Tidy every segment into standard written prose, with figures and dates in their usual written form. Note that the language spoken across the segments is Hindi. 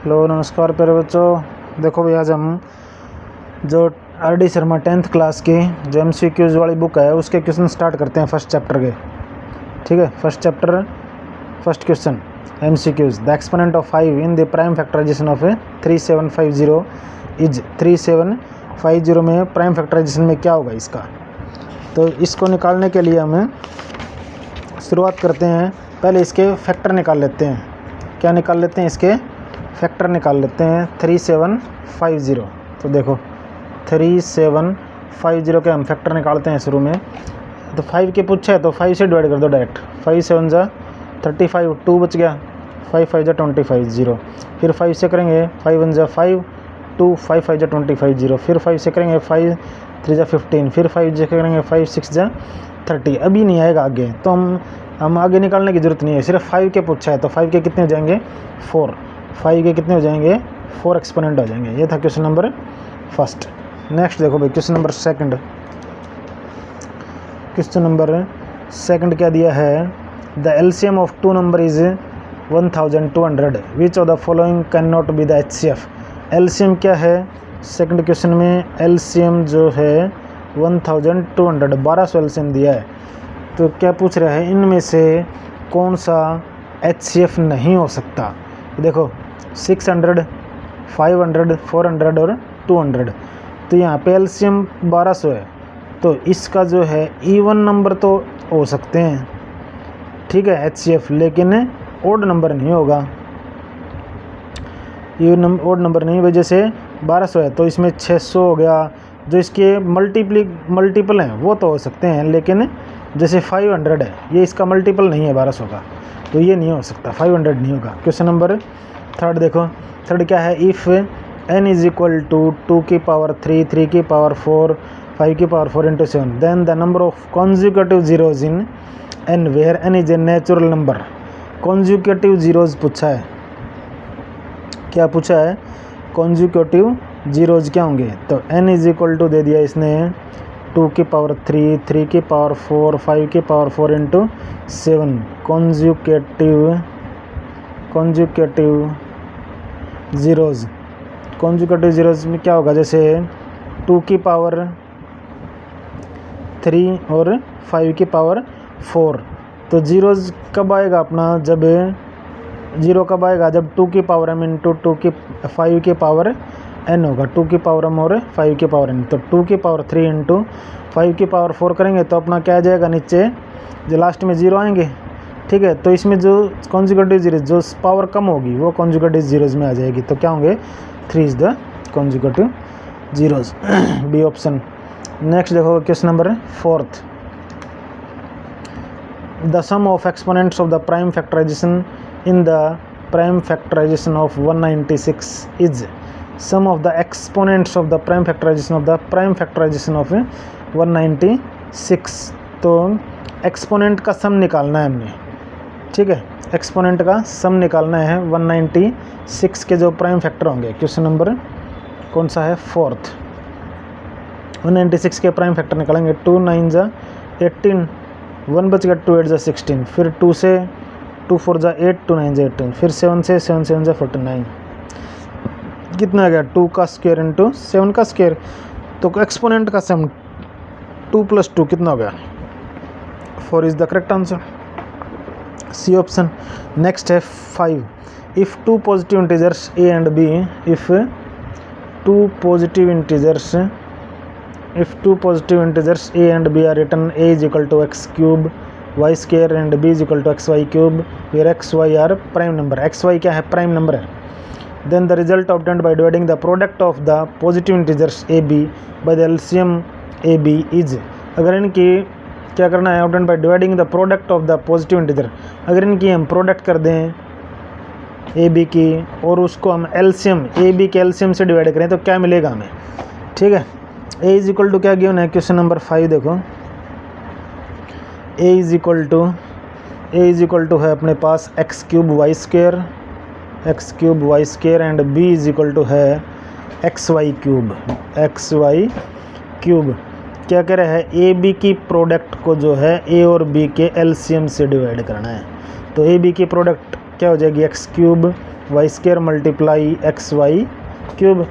हेलो नमस्कार प्यारे बच्चों। देखो भाई आज हम जो आर.डी. शर्मा 10th क्लास की जो MCQs वाली बुक है उसके क्वेश्चन स्टार्ट करते हैं फर्स्ट चैप्टर के। ठीक है, first chapter first question MCQs। The exponent of 5 in the prime factorisation of 3750 is 3750 में प्राइम फैक्टराइजेशन में क्या होगा इसका। तो इसको निकालने के लिए हमें शुरुआत करते हैं, पहले इसके फैक्टर निकाल लेते हैं। क्या निकाल लेते हैं, इसके फैक्टर निकाल लेते हैं 3750। तो देखो 3750 के हम फैक्टर निकालते हैं शुरू में। तो 5 के पूछा है तो 5 से डिवाइड कर दो डायरेक्ट। 5 7 जा 35, 2 बच गया, 5 5 जा 25 0। फिर 5 से करेंगे 5 1 जा 5 2, 5 5 जा 25 0। फिर 5 से करेंगे 5 3 जा 15। फिर 5 से करेंगे 5 6 जा 30। अभी नहीं आएगा आगे, तो हम आगे निकालने की ज़रूरत नहीं है, सिर्फ 5 के पूछा है। तो 5 के कितने हो जाएंगे 4, 5 के कितने हो जाएंगे 4 एक्सपोनेंट हो जाएंगे। ये था क्वेश्चन नंबर फर्स्ट। नेक्स्ट देखो भाई question number second. Question number second क्या दिया है, the LCM of two number is 1200, which of the following can not be the HCF। LCM क्या है सेकंड क्वेश्चन में, एलसीएम जो है 1200, 1200 एलसीएम दिया है। तो क्या पूछ रहा है, इनमें से कौन सा HCF नहीं हो सकता। देखो 600, 500, 400 और 200। तो यहाँ पे एलसीएम 1200 है, तो इसका जो है इवन नंबर तो हो सकते हैं, ठीक है HCF, लेकिन ओड नंबर नहीं होगा। इवन ओड नंबर नहीं, वजह से 1200 है तो इसमें 600 हो गया। जो इसके मल्टीपल हैं वो तो हो सकते हैं, लेकिन जैसे 500 है ये इसका मल्टीपल नहीं है 1200 का, तो ये नहीं हो सकता, 500 नहीं होगा। क्वेश्चन नंबर थर्ड देखो, थर्ड क्या है, if n is equal to 2 की पावर 3, 3 की पावर 4, 5 की पावर 4 into 7, then the number of consecutive zeros in n where n is a natural number. Consecutive zeros पूछा है, क्या पूछा है, कॉन्जिक्यूटिव जीरोज क्या होंगे। तो n इज इक्वल टू दे दिया इसने 2 की पावर 3, 3 की पावर 4, 5 की पावर 4 into 7। Consecutive zeros, consecutive zeros में क्या होगा, जैसे 2 की पावर 3 और 5 की पावर 4। तो ज़ीरोज़ कब आएगा अपना, जब ज़ीरो कब आएगा, जब 2 की पावर m इंटू 5 की पावर n होगा। 2 की पावर m और 5 की पावर n। तो 2 की पावर 3 इंटू 5 की पावर 4 करेंगे तो अपना क्या आ जाएगा, नीचे जो लास्ट में ज़ीरो आएंगे, ठीक है। तो इसमें जो कॉन्जिक्यूटिव जीरोज जो पावर कम होगी वो कॉन्जिक्यूटिव जीरोज में आ जाएगी। तो क्या होंगे, 3 is the consecutive zeros, B option. Next देखो question number fourth, the sum of exponents of the prime factorisation in the prime factorisation of 196 is sum of the exponents of the prime factorisation of the prime factorisation of 196। तो एक्सपोनेंट का सम निकालना है हमने, ठीक है, एक्सपोनेंट का सम निकालना है 196 के जो प्राइम फैक्टर होंगे। क्वेश्चन नंबर कौन सा है, फोर्थ। 196 के प्राइम फैक्टर निकालेंगे, 2 9 जा 18, 1 बच गया, 2 8 जा 16, फिर 2 से 2 4 जा 8, 2 9 जा 18, फिर 7 से 7 7 जा 49। कितना आ गया, 2 का स्क्वायर इंटू 7 का स्क्वायर। तो एक्सपोनेंट का सम 2 + 2 कितना हो गया, 4 is the correct answer, C option. Next है 5, if two positive integers a and b, if two positive integers a and b are written, a is equal to x cube y square and b is equal to xy cube, where x y are prime number। x y क्या है, प्राइम नंबर है। then the result obtained by dividing the product of the positive integers a b by the LCM a b is, अगर इनकी क्या करना है, obtained by dividing the product of the positive integer, अगर इनकी हम प्रोडक्ट कर दें ए बी की और उसको हम एलसीएम ए बी के एलसीएम से डिवाइड करें तो क्या मिलेगा हमें, ठीक है। ए इज इक्वल टू क्या गिवन है, क्वेश्चन नंबर 5 देखो, ए इज इक्वल टू है अपने पास X cube Y square and B is equal to है एक्स वाई क्यूब। क्या कह रहा है, ए बी की प्रोडक्ट को जो है ए और बी के एलसीएम से डिवाइड करना है। तो ए बी की प्रोडक्ट क्या हो जाएगी, X cube Y square multiply X Y cube.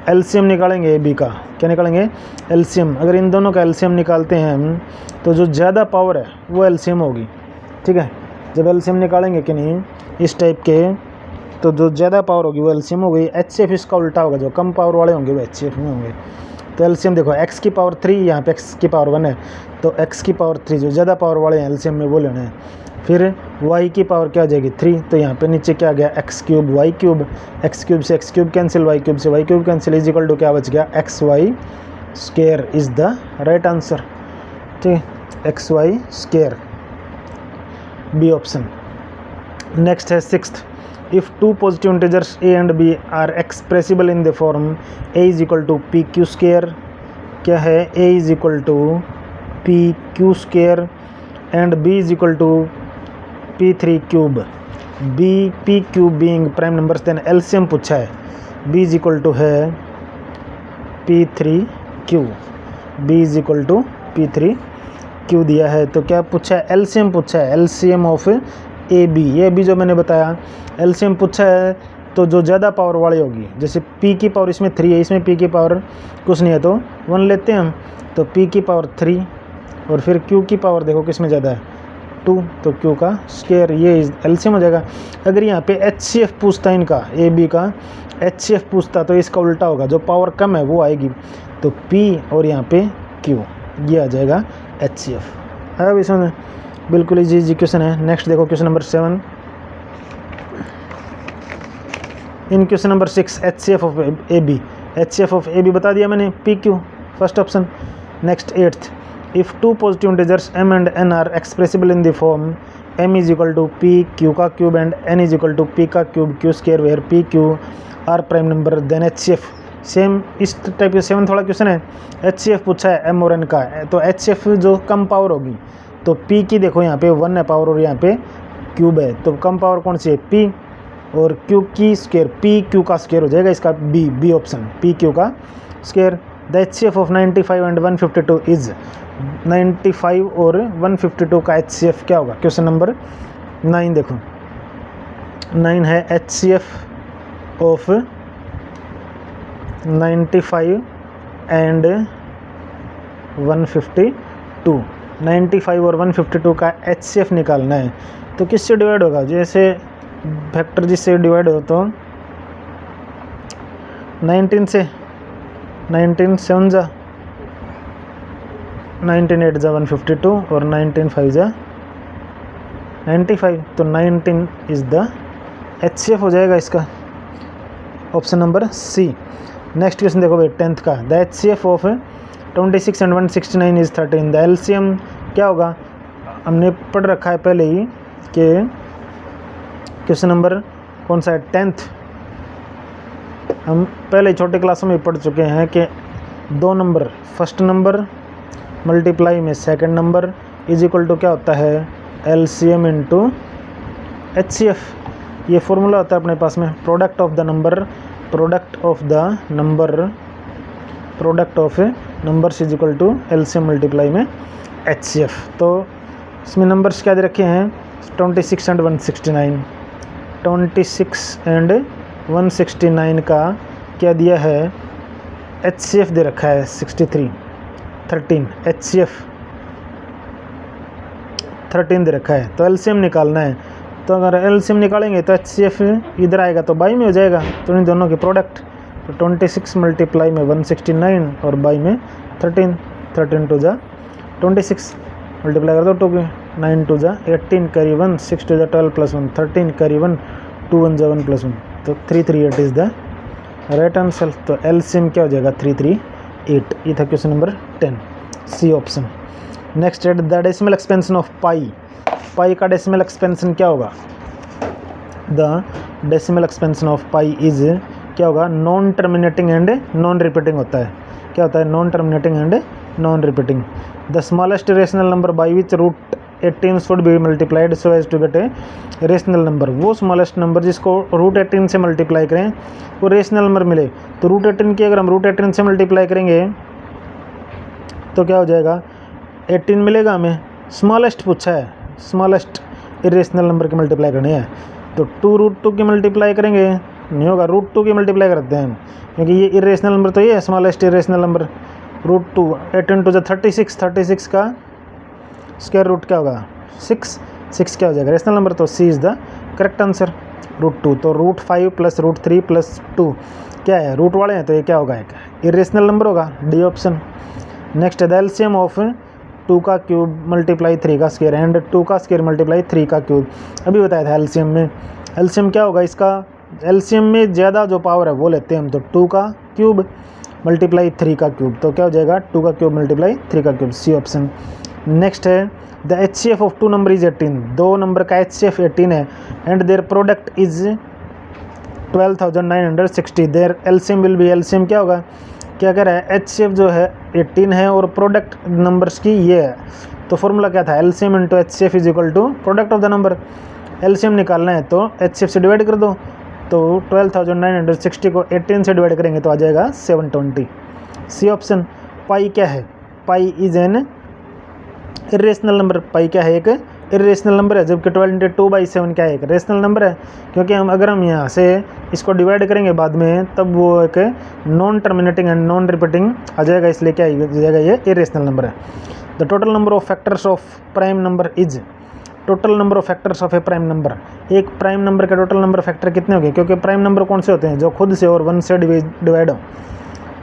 LCM निकालेंगे ए बी का, क्या निकालेंगे? एलसीएम। अगर इन दोनों का एलसीएम निकालते हैं हम तो जो ज़्यादा पावर है वो एलसीएम होगी, ठीक है। जब एलसीएम निकालेंगे कि नहीं इस टाइप के, तो जो ज़्यादा पावर होगी वो एलसीएम हो गई। एचसीएफ इसका उल्टा होगा, जो कम पावर वाले होंगे वो एचसीएफ में होंगे। तो एलसीएम देखो x की पावर 3, यहाँ पे x की पावर 1 है, तो x की पावर 3 जो ज़्यादा पावर वाले हैं एलसीएम में वो लेना है। फिर y की पावर क्या आ जाएगी 3, तो यहाँ पे नीचे क्या आ गया x cube y cube, x cube से x cube cancel, y cube से y cube cancel, is equal to क्या बच गया X Y square is the right answer, ठीक है। X Y square B option. Next है sixth, if two positive integers a and b are expressible in the form a is equal to p q square, क्या है a is equal to p q square and b is equal to p 3 cube, b p cube being prime numbers, then LCM पूछा है, b is equal to है p 3 q, b is equal to p 3 q दिया है। तो क्या पूछा है? LCM पूछा है, LCM ऑफ ए बी, ये भी जो मैंने बताया एलसीएम पूछा है तो जो ज़्यादा पावर वाली होगी, जैसे p की पावर इसमें 3 है, इसमें p की पावर कुछ नहीं है तो 1 लेते हैं हम, तो p की पावर 3 और फिर q की पावर देखो किस में ज़्यादा है 2, तो q का स्क्वायर, ये एलसीएम हो जाएगा। अगर यहाँ पे एचसीएफ पूछता इनका ए बी का एचसीएफ पूछता तो इसका उल्टा होगा, जो पावर कम है वो आएगी, तो p और यहाँ पे q ये आ जाएगा एचसीएफ। है अभी समझ? बिल्कुल इजी क्वेश्चन है। नेक्स्ट देखो question number 7। In question number 6 HCF of A B, HCF of A B बता दिया मैंने, P Q first option. Next 8th, if two positive integers m and n are expressible in the form m is equal to p q का cube and n is equal to p का cube q square where p q are prime number, then HCF. Same इस टाइप के 7 थोड़ा क्वेश्चन है। एचसीएफ पूछा है m और n का, तो एचसीएफ जो कम पावर होगी तो p की देखो यहाँ पे 1 है पावर और यहाँ पे क्यूब है, तो कम पावर कौन सी है p, और q की स्क्वायर p q का स्क्वायर हो जाएगा इसका बी ऑप्शन, p q का square. The HCF of 95 and 152 is, 95 और 152 का एचसीएफ क्या होगा? क्वेश्चन नंबर 9 देखो, 9 है एचसीएफ ऑफ 95 एंड 152, 95 और 152 का एचसीएफ निकालना है। तो किससे डिवाइड होगा? जैसे फैक्टर जिससे डिवाइड हो तो 19 से, 19 7 जा 19 8 जा 152 और 19 5 जा 95, तो 19 इज़ द एचसीएफ हो जाएगा इसका, option number C. Next question देखो भाई 10th का, the HCF of 26 and 169 is 13, the LCM क्या होगा? हमने पढ़ रखा है पहले ही कि क्वेश्चन नंबर कौन सा है 10th, हम पहले छोटे क्लासों में पढ़ चुके हैं कि 2 नंबर फर्स्ट नंबर मल्टीप्लाई में second number is equal to क्या होता है? LCM into HCF. ये फॉर्मूला होता है अपने पास में, product of the number, product of the number, product of numbers is equal to LCM multiply में एचसीएफ। तो इसमें नंबर्स क्या दे रखे हैं? 26 एंड 169, 26 एंड 169 का क्या दिया है? एचसीएफ दे रखा है 63, 13 एचसीएफ 13 दे रखा है, तो एलसीएम निकालना है। तो अगर एलसीएम निकालेंगे तो एचसीएफ इधर आएगा तो बाई में हो जाएगा, तो इन दोनों की प्रोडक्ट, तो 26 मल्टीप्लाई में 169 और बाई में 13, 13 टू जा 26 मल्टीप्लाई कर दो 2 के, 9 टू जा 18 कैरी 1, 6 टू जा 12 प्लस 1 13 कैरी 1, 2 1 जा 1 प्लस 1, तो 338 इज़ द राइट आंसर। तो एलसीएम क्या हो जाएगा? 338। ये था question number 10, C option. Next है the decimal expansion of pi, pi का डेसिमल एक्सपेंशन क्या होगा? The decimal expansion of pi is क्या होगा? Non terminating and non repeating होता है। क्या होता है? Non terminating and non repeating. The smallest rational number by which root 18 should be multiplied so as to get a rational number. वो स्मॉलेस्ट नंबर जिसको रूट 18 से मल्टीप्लाई करें वो रेशनल नंबर मिले। तो रूट 18 की अगर हम रूट 18 से मल्टीप्लाई करेंगे तो क्या हो जाएगा? 18 मिलेगा हमें। स्मॉलेस्ट पूछा है, स्मॉलेस्ट इरेशनल नंबर के मल्टीप्लाई करने हैं, तो 2√2 की मल्टीप्लाई करेंगे नहीं होगा, √2 की मल्टीप्लाई करते हैं हम, क्योंकि ये इरेशनल नंबर तो ये है स्मॉलेस्ट इरेशनल नंबर। √2 8 × 36, 36 का स्क्वायर रूट क्या होगा 6 क्या हो जाएगा रेशनल नंबर, तो सी इज़ द करेक्ट आंसर √2। तो √5 + √3 + 2 क्या है, रूट वाले हैं तो ये क्या होगा, एक इरेशनल नंबर होगा, डी ऑप्शन। नेक्स्ट है द एलसीएम ऑफ 2 का क्यूब मल्टीप्लाई 3 का स्क्वायर एंड 2 का स्क्वायर मल्टीप्लाई 3 का क्यूब। अभी बताया था एलसीएम में, एलसीएम क्या होगा इसका, एलसीएम में ज़्यादा जो पावर है वो लेते हैं हम, तो 2 का क्यूब मल्टीप्लाई 3 का क्यूब, तो क्या हो जाएगा 2 का क्यूब मल्टीप्लाई 3 का क्यूब, सी ऑप्शन। नेक्स्ट है the HCF of 2 number is 18, 2 number का HCF 18 है and their product is 12,960, their LCM will be, LCM क्या होगा, क्या कह रहा है HCF जो है 18 है और प्रोडक्ट नंबर्स की ये है, तो फॉर्मूला क्या था, LCM into HCF is equal to product of the number. LCM निकालना है तो HCF से डिवाइड कर दो, तो 12,960 को 18 से डिवाइड करेंगे तो आ जाएगा 720, सी ऑप्शन। पाई क्या है, pi is an irrational number, pi क्या है, एक इरेशनल नंबर है, जबकि 12 × 2/7 क्या है, एक रेशनल नंबर है, क्योंकि हम अगर हम यहाँ से इसको डिवाइड करेंगे बाद में तब वो एक non terminating and non repeating आ जाएगा, इसलिए क्या हो जाएगा ये इरेशनल नंबर है। The total number of factors of prime number is, total number of factors of a prime number, एक प्राइम नंबर के टोटल नंबर फैक्टर कितने हो गए, क्योंकि प्राइम नंबर कौन से होते हैं, जो खुद से और 1 से डिवाइड हो,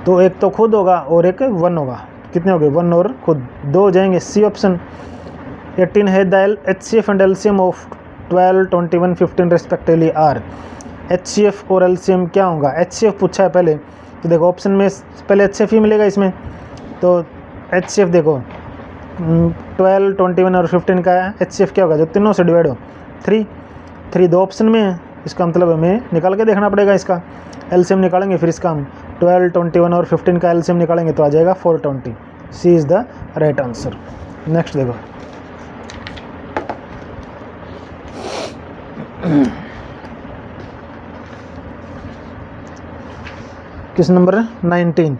तो एक तो खुद होगा और एक 1 होगा, कितने हो गए 1 और खुद 2 हो जाएंगे, सी ऑप्शन। 18 है the HCF and LCM of 12, 21, 15 respectively are. HCF और LCM क्या होगा, HCF पूछा है पहले, तो देखो ऑप्शन में पहले HCF ही मिलेगा इसमें, तो HCF देखो 12, 21 और 15 का HCF क्या होगा, जो तीनों से डिवाइड हो 3 दो ऑप्शन में है, इसका मतलब हमें निकाल के देखना पड़ेगा इसका, LCM निकालेंगे फिर इसका हम 12, 21 और 15 का LCM निकालेंगे तो आ जाएगा 420, C is the right answer. Next देखो question number 19,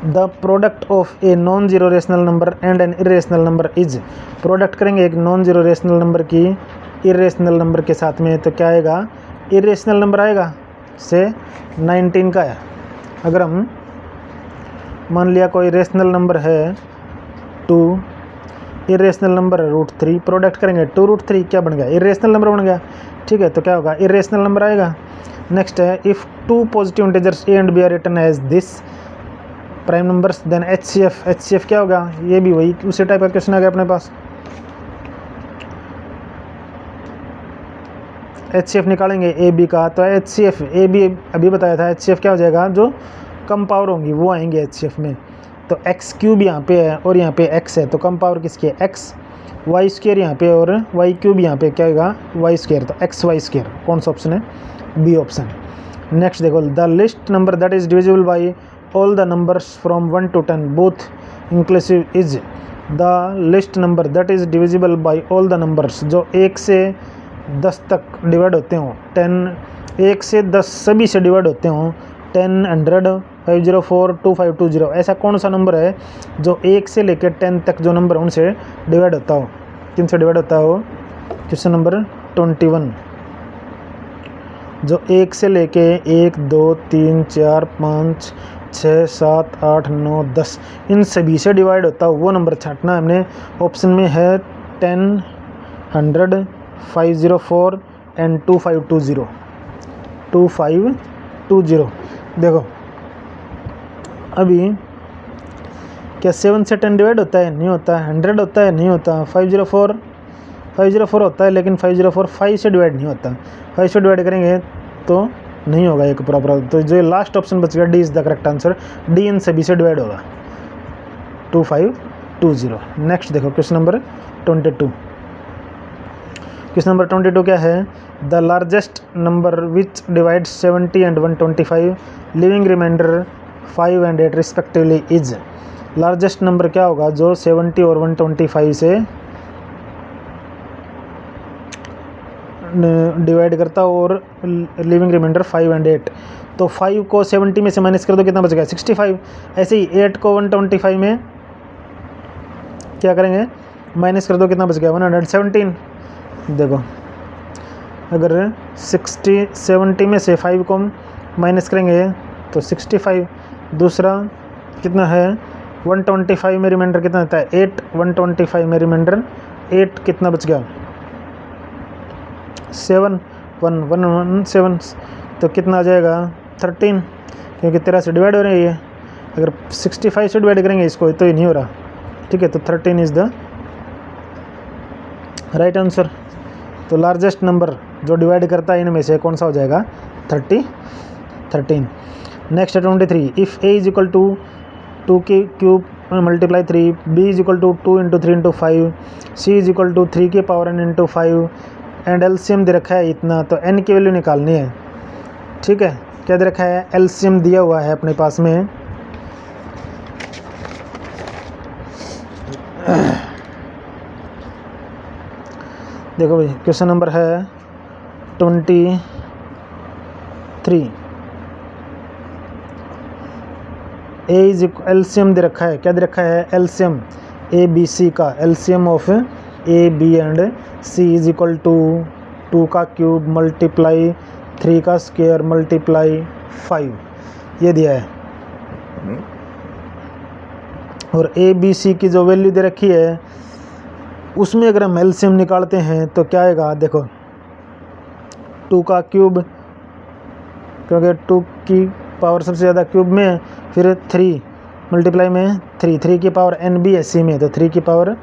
the product of a non zero rational number and an irrational number is, product करेंगे एक नॉन जीरो रेशनल नंबर की इरेशनल नंबर के साथ में, तो क्या आएगा, इरेशनल नंबर आएगा, से 19 का है। अगर हम मान लिया कोई रेशनल नंबर है 2, इरेशनल नंबर है √3, प्रोडक्ट करेंगे 2√3 क्या बन गया, इरेशनल नंबर बन गया, ठीक है, तो क्या होगा इरेशनल नंबर आएगा। नेक्स्ट है if 2 positive integers A and B are written as this prime numbers then HCF क्या होगा, ये भी वही उसी टाइप का क्वेश्चन आ गया अपने पास। HCF निकालेंगे AB का, तो HCF AB अभी बताया था, HCF क्या हो जाएगा, जो कम पावर होंगी वो आएंगे HCF में, तो x³ यहाँ पे है और यहाँ पे x है, तो कम पावर किसकी है x, y² यहाँ पे और y³ यहाँ पे क्या होगा y², तो xy², कौन सा ऑप्शन है, बी ऑप्शन। नेक्स्ट देखो the list number that is divisible by all the numbers from 1 to 10 both inclusive is, the list number that is divisible by all the numbers, जो 1 से 10 तक डिवाइड होते हों, 1 से 10 सभी से डिवाइड होते हों, 10, 100, 504, 2520, ऐसा कौन सा नंबर है जो 1 से लेकर 10 तक जो नंबर उनसे डिवाइड होता हो, किन से डिवाइड होता हो। क्वेश्चन नंबर 21, जो 1 से लेके 1, 2, 3, 4, 5, 6, 7, 8, 9, 10 इन सभी से डिवाइड होता हो वो नंबर छाटना है हमने। ऑप्शन में है 10, 100, 504 एंड 2520। देखो अभी क्या 7 से 10 डिवाइड होता है, नहीं होता, 100 होता है, नहीं होता, 504 होता है, लेकिन 504 5 से डिवाइड नहीं होता, 5 से डिवाइड करेंगे तो नहीं होगा एक प्रॉपर, तो जो लास्ट ऑप्शन बच गया D is the correct answer, D इन सभी से डिवाइड होगा 2520। नेक्स्ट देखो क्वेश्चन नंबर 22, क्वेश्चन नंबर 22 क्या है, the largest number which divides 70 and 125 leaving reminder 5 and 8 respectively is, largest number क्या होगा जो 70 और 125 से डिवाइड करता और लिविंग रिमाइंडर 5 and 8, तो 5 को 70 में से माइनस कर दो कितना बचेगा 65, ऐसे ही 8 को 125 में क्या करेंगे माइनस कर दो कितना बच गया 117। देखो अगर 70 में से 5 को माइनस करेंगे तो 65। दूसरा कितना है 125 में रिमाइंडर कितना आता है 8, 125 में रिमाइंडर 8 कितना बच गया 7, 117 तो कितना आ जाएगा 13, क्योंकि 13 से डिवाइड हो रही है। अगर 65 से डिवाइड करेंगे इसको तो ये नहीं हो रहा, ठीक है। तो 13 इज़ द राइट आंसर। तो लार्जेस्ट नंबर जो डिवाइड करता है इनमें से कौन सा हो जाएगा 13। नेक्स्ट है 23। If a is equal to 2 की cube multiply 3, b is equal to 2 into 3 into 5, c is equal to 3 के power n into 5 and LCM दे रखा है इतना, तो n की वैल्यू निकालनी है, ठीक है। क्या दे रखा है एलसीएम दिया हुआ है अपने पास में, देखो भाई क्वेश्चन नंबर है 23। ए इज एलसीएम दे रखा है, क्या दे रखा है एलसीएम ए बी सी का, LCM of A B and C is equal to 2 का क्यूब मल्टीप्लाई 3 का स्क्वायर मल्टीप्लाई 5, ये दिया है। और ए बी सी की जो वैल्यू दे रखी है उसमें अगर हम एलसीएम निकालते हैं तो क्या आएगा, देखो 2 का क्यूब, क्योंकि 2 की पावर सबसे ज़्यादा क्यूब में, फिर 3 मल्टीप्लाई में 3 की पावर n भी है सी में, तो 3 की पावर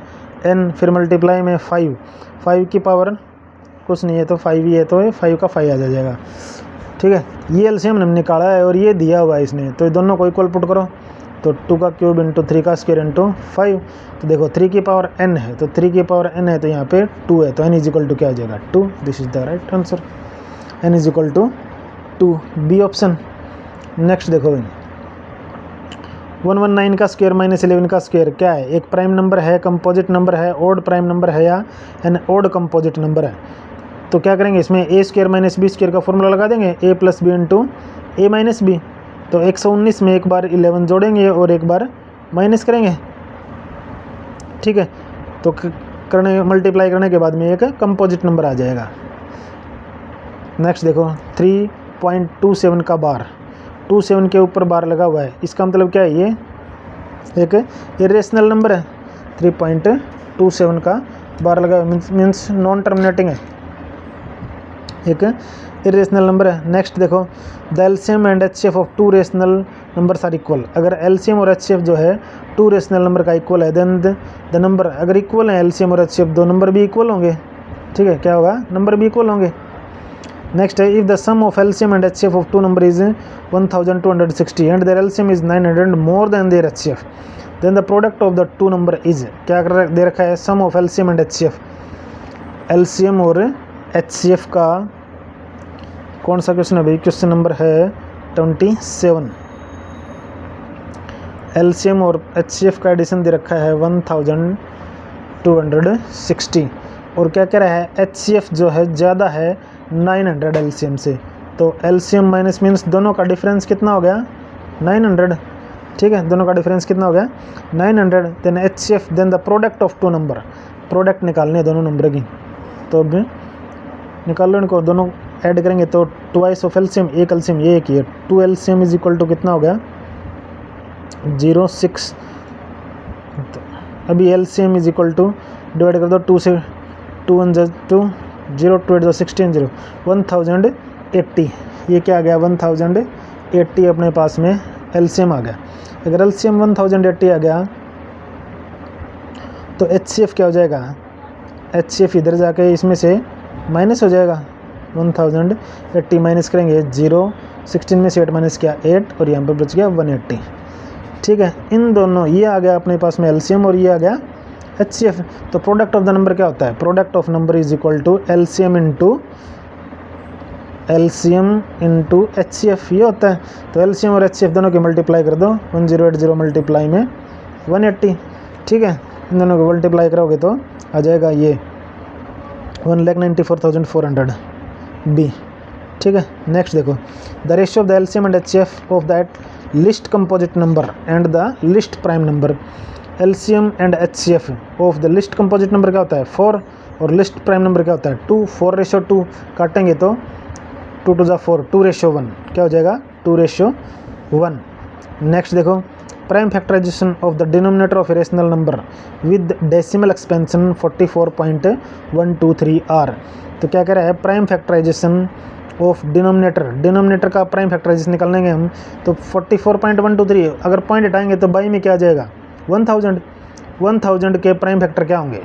n, फिर मल्टीप्लाई में 5 की पावर कुछ नहीं है तो 5 ही है, तो 5 का 5 आ जाएगा, ठीक है। ये एलसीएम हमने निकाला है और ये दिया हुआ है इसने, तो दोनों को इक्वल पुट करो, तो 2 का क्यूब इंटू 3 का स्क्वायर इंटू 5, तो देखो 3 की पावर n है, तो 3 की पावर n है तो यहाँ पे 2 है, तो n इज इक्वल टू क्या हो जाएगा 2। This is the right answer, n is equal to 2, B option. Next देखो 119 का स्क्वायर माइनस 11 का स्क्वायर क्या है, एक प्राइम नंबर है, कंपोजिट नंबर है, ओड प्राइम नंबर है या एन ओड कंपोजिट नंबर है। तो क्या करेंगे इसमें ए स्क्वायर माइनस बी स्क्वायर का फॉर्मूला लगा देंगे, ए प्लस बी इंटू ए माइनस बी। तो 119 में एक बार 11 जोड़ेंगे और एक बार माइनस करेंगे, ठीक है। तो करने मल्टीप्लाई करने के बाद में एक कंपोजिट नंबर आ जाएगा। नेक्स्ट देखो 3.27 का बार, 27 के ऊपर बार लगा हुआ है, इसका मतलब क्या है, ये एक इरेशनल नंबर है। 3.27 का बार लगा हुआ मीन्स नॉन टर्मिनेटिंग है, एक इरेशनल नंबर है। नेक्स्ट देखो the LCM and HCF of 2 rational numbers are equal. अगर एलसीएम और एचसीएफ जो है 2 रेशनल नंबर का इक्वल है, देन द नंबर, अगर इक्वल है एलसीएम और एचसीएफ, दो नंबर भी इक्वल होंगे, ठीक है। क्या होगा, नंबर भी इक्वल होंगे। नेक्स्ट है if the sum of LCM and HCF of 2 number is 1260 and their LCM is 900 more than their HCF, then the product of the 2 number is, क्या दे रखा है sum of LCM and HCF, LCM और एचसीएफ का कौन सा क्वेश्चन है भाई, क्वेश्चन नंबर है 27। एलसीएम और एचसीएफ का एडिशन दे रखा है 1260 और क्या कह रहा है एचसीएफ जो है ज़्यादा है 900 एलसीएम से, तो एलसीएम माइनस मीन्स दोनों का डिफरेंस कितना हो गया 900, ठीक है। दोनों का डिफरेंस कितना हो गया 900, then HCF, then the product of 2 number, product निकालने दोनों नंबर की, तो अब निकाल लो इनको, दोनों ऐड करेंगे तो ट्वाइस ऑफ एलसीएम, एक एलसीएम ये एक ही है, 2 एलसीएम इज इक्वल टू कितना हो गया 06। तो अभी LCM is equal to divide कर दो 2 से, 2 1 2 0 2 8 16 0 1080, ये क्या आ गया 1080 अपने पास में एलसीएम आ गया। अगर एलसीएम 1080 आ गया तो एचसीएफ क्या हो जाएगा, एचसीएफ इधर जाके इसमें से माइनस हो जाएगा, 1080 माइनस करेंगे 0, 16 में से 8 माइनस किया 8 और यहाँ पर बच गया 180, ठीक है। इन दोनों, ये आ गया अपने पास में एलसीएम और ये आ गया एचसीएफ। तो प्रोडक्ट ऑफ द नंबर क्या होता है, product of number is equal to LCM into HCF, ये होता है। तो एलसीएम और एचसीएफ दोनों की मल्टीप्लाई कर दो, 1080 मल्टीप्लाई में 180, ठीक है। इन दोनों को मल्टीप्लाई करोगे तो आ जाएगा ये 1,94,400 बी, ठीक है। नेक्स्ट देखो the ratio of the LCM and HCF of that list composite number and the list prime number. LCM and HCF of the list composite number क्या होता है 4 और लिस्ट प्राइम नंबर क्या होता है 2। 4:2 काटेंगे तो 2 to the 4 2:1 क्या हो जाएगा 2:1। नेक्स्ट देखो prime factorisation of the denominator of a rational number with decimal expansion 44.123 are. तो क्या कह रहा है प्राइम फैक्टराइजेशन ऑफ डिनोमिनेटर का प्राइम फैक्टराइजेशन निकालेंगे हम तो 44.123 अगर पॉइंट हटाएंगे तो बाई में क्या आ जाएगा 1000 के प्राइम फैक्टर क्या होंगे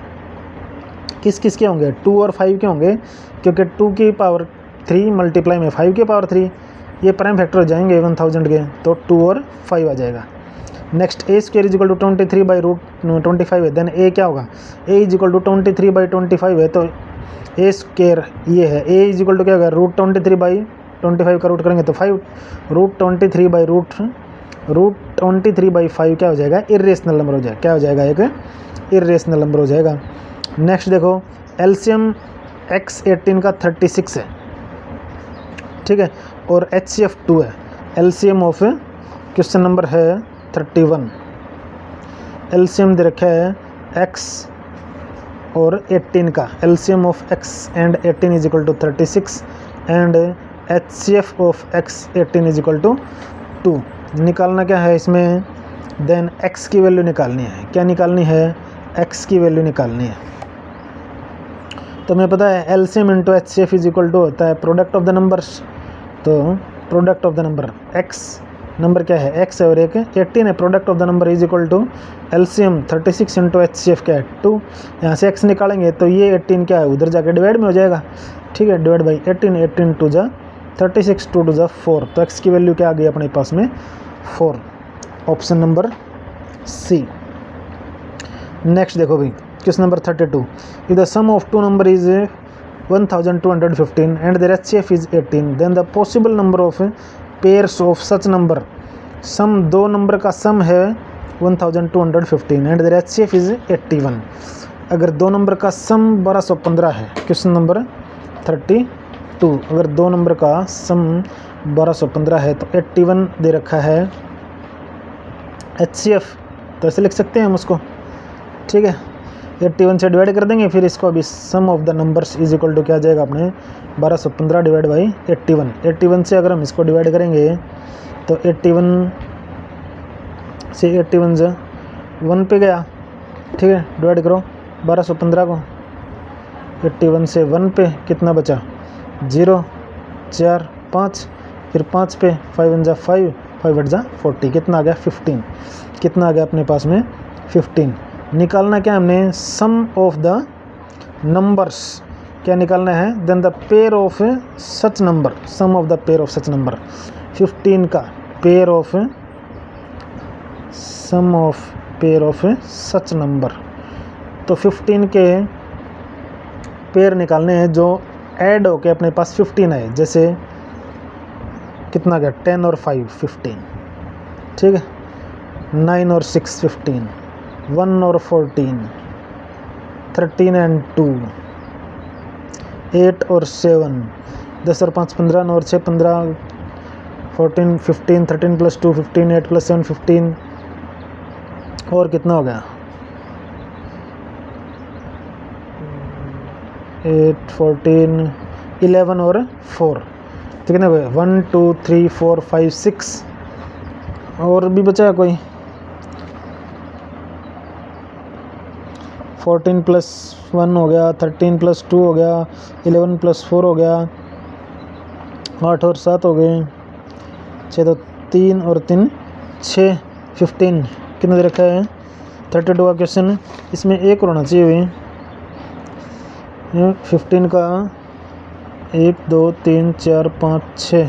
किस किस के होंगे 2 और 5 के होंगे क्योंकि 2 की पावर 3 मल्टीप्लाई में 5 की पावर 3 ये प्राइम फैक्टर हो जाएंगे 1000 के तो 2 और 5 आ जाएगा। Next a square is equal to 23/25 है देन ए क्या होगा ए इजिकल टू 23/25 है तो ए स्क्वायर ये है ए इजिकल टू क्या होगा √23/25 का रूट करेंगे तो 5 √23/5 क्या हो जाएगा इर्रेशनल नंबर हो जाएगा क्या हो जाएगा एक इर्रेशनल नंबर हो जाएगा। नेक्स्ट देखो एलसीएम x18 का 36 है ठीक है और HCF 2 है। एलसीएम ऑफ क्वेश्चन नंबर है 31 एलसीएम दे रखा है x और 18 का LCM of x and 18 is equal to 36 and HCF of x18 is equal to 2। निकालना क्या है इसमें देन x की वैल्यू निकालनी है क्या निकालनी है x की वैल्यू निकालनी है। तो हमें पता है LCM into HCF is equal to होता है प्रोडक्ट ऑफ द नंबर्स तो product of the number x number क्या है x है और एक 18 है product of the number is equal to LCM 36 into HCF क्या है 2। यहाँ से x निकालेंगे तो ये 18 क्या है उधर जाके डिवाइड में हो जाएगा ठीक है डिवाइड बाई 18 टू जा 36 2 टू जा 4 तो x की वैल्यू क्या आ गई अपने पास में 4 ऑप्शन नंबर सी। नेक्स्ट देखो भाई question number 32 if the sum of two number is 1215 and there HCF is 18 then the possible number of pairs of such number sum दो नंबर का सम है 1215 एंड देयर HCF इज 81। अगर दो नंबर का सम 1215 है क्वेश्चन नंबर 32 अगर दो नंबर का सम 1215 है तो 81 दे रखा है HCF तो ऐसे लिख सकते हैं हम उसको ठीक है 81 से डिवाइड कर देंगे फिर इसको अभी sum of the numbers is equal to क्या आ जाएगा अपने 1215 डिवाइड बाई 81 से अगर हम इसको डिवाइड करेंगे तो 81 से 81 से 1 पे गया ठीक है डिवाइड करो 1215 को 81 से 1 पे कितना बचा 0 4 5 फिर 5 पे 5 1 जा 5 5 8 जा 40 कितना आ गया 15 कितना आ गया अपने पास में 15। निकालना क्या हमने सम ऑफ द नंबर्स क्या निकालना है then the pair of such number sum of the pair of such number 15 का pair of sum of pair of such number तो 15 के पेयर निकालने हैं जो ऐड होके अपने पास 15 है जैसे कितना गया 10 और 5 15 ठीक है 9 और 6 15 1 और 14 13 एंड 2 8 और 7 10 और 5 15 9 और 6 15 14 15 13 प्लस 2 15 8 प्लस 7 15 और कितना हो गया 8 14 11 और 4 तो कितने हुए 1 2 3 4 5 6 और भी बचा है कोई 14 प्लस 1 हो गया 13 प्लस 2 हो गया 11 प्लस 4 हो गया 8 और 7 हो गए 6 तो 3 और 3 6 15 कितना दे रखा है 32 का क्वेश्चन इसमें एक होना चाहिए 15 का 1 2 3 4 5 6